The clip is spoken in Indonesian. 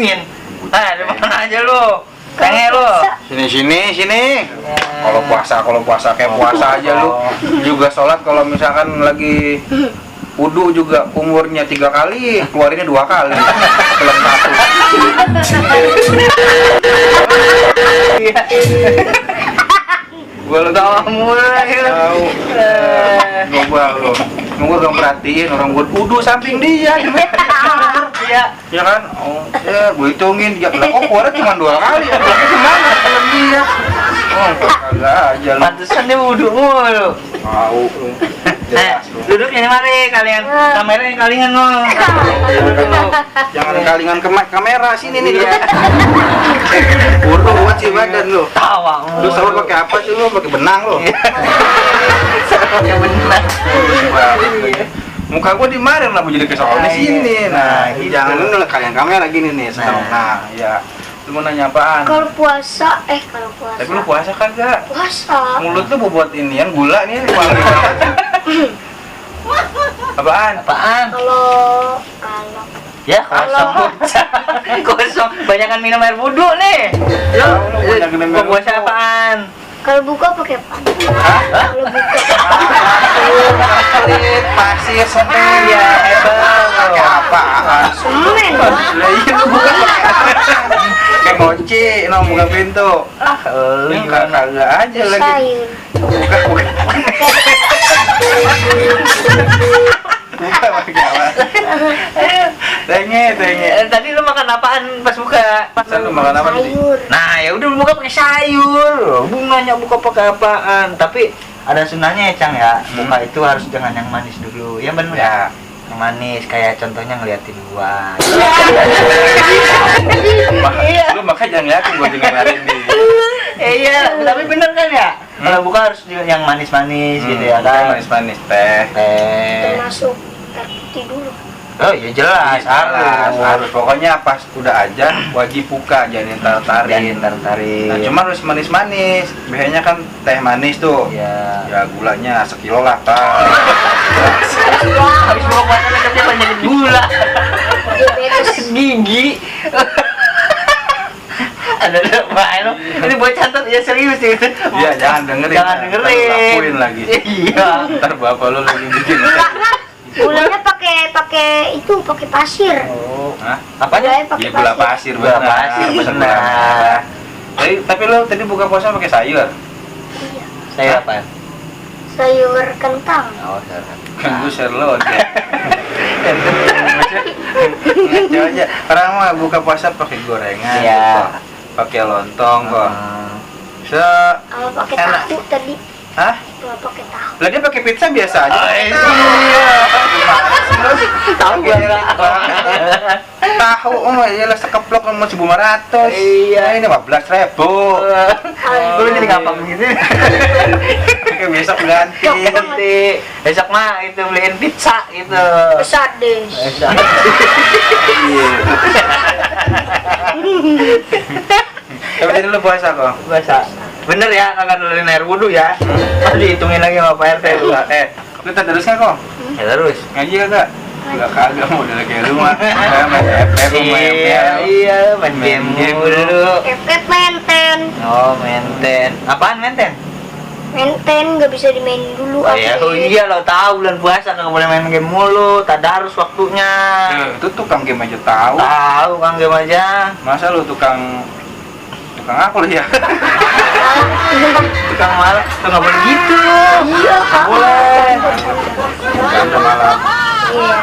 dingin. Di mana aja lu? Tenge lu. Sini. Kalau puasa kayak puasa aja lu. Juga sholat kalau misalkan lagi wudu juga umurnya 3 kali, keluarinnya 2 kali. Belum 1. Gua lu tahu mulai. Tahu. Gua gak perhatiin orang buat wudu samping dia. Iya. Ya kan? Oh, ya gue hitungin dia. Lah kok keluarnya cuma 2 kali. Bloknya kemana kalau dia? Oh, kagak aja lu. Pantesan dia wudu mulu. Tahu lu. Jelas lu. Duduk ini mari kalian. Kameranya kalian lo. Jangan kalingan ke kamera sini nih dia. Wudu buat sih badan lu. Tawa. Lu sahur pakai apa sih lu? Pakai benang lu. Pakai benang. Muka gua dimarin lah jadi kesoalnya sini. Nah, gitu. jangan lu kalian kamera gini nih. Nah, ya. Lu mau nanya apaan? Kalau puasa. Tapi lu puasa kagak? Puasa. Mulut lu bobot inian gula nih paling apaan? Kalau Ya kosong. Banyakan minum air wudhu nih. Lu puasa apaan? kalau buka pakai apa? Hah? Kalau buka Pasir semen Iya, hebat. pakai apaan? semen. Lah iya lu buka pakai apa? Kayak ngoci, buka pintu. Lu kagak aja lagi. Sayur. Buka pakai apa? Tenge. Tadi lu makan apaan pas buka? Lu makan apa tadi? Sayur. Nah, ya udah buka pakai sayur. Bunganya buka pakai apaan? Tapi ada sunahnya ya, Cang ya. Buka itu harus dengan yang manis dulu. Ya benar ya. Yang manis kayak contohnya ngeliatin gua. Lu makanya jangan ngeliatin gua jangan ngeliatin dia. Iya, tapi bener kan ya? Kalau buka harus yang manis-manis gitu ya kan. Manis-manis teh. Termasuk air putih dulu. Oh iya jelas, harus. Pokoknya pas udah ajan wajib buka, jangan tarik. Nah, cuma harus manis-manis. Biasanya kan teh manis tuh. Iya. Ya gulanya sekilo lah, Pak. Habis buka puasa macamnya banyak gula. Diabetes. Gigi. Ada main lo. Ini buat catat ya serius gitu. Iya, jangan dengerin. Jangan dengerin. Ntar lu lakuin lagi. Iya. Ntar bapak lu lagi bikin. Gulanya pakai pasir. Oh. Hah? Apanya? Gulanya pakai Ya gula pasir, Gula pasir, benar. Tapi lu tadi buka puasa pakai sayur. Iya. Sayur apa? Sayur kentang. Oh, sayur. Kan gue share lo aja. Ngaco aja. Orang mah buka puasa pakai gorengan. Iya. Pakai lontong kok. Pakai Enak. tahu tadi. Hah? Pakai tahu. Lah dia pakai pizza biasa aja. Iya. Gimana sih lu? Tahu Pakai gua. Tahu iyalah sekeplok sama 1.500. Iya. Ini 15.000. Lu jadi gampang gitu. Oke, besok ganti. Ganti. Besok mah itu beliin pizza gitu. Pesades. Iya. Tapi tadi lu puasa kok. Puasa. Bener ya, kagak nularin air wudhu ya. Harus dihitungin lagi sama Pak RT. Lu terus nggak kok? Ya terus. Ngaji kagak? Enggak kagak model kayak lu mah. Main FF, main Iya, main game dulu. Kepet menten. Oh, menten. Apaan menten? Menten nggak bisa dimainin dulu. Oh iya lo tahu bulan puasa kagak boleh main game mulu, tadarus waktunya. Itu tukang game aja tahu. Tahu Kang game aja. Masa lu tukang apa lu ya? Tukang malah, tuh nggak boleh gitu. Iya, Nggak boleh. Jam malam. Iya.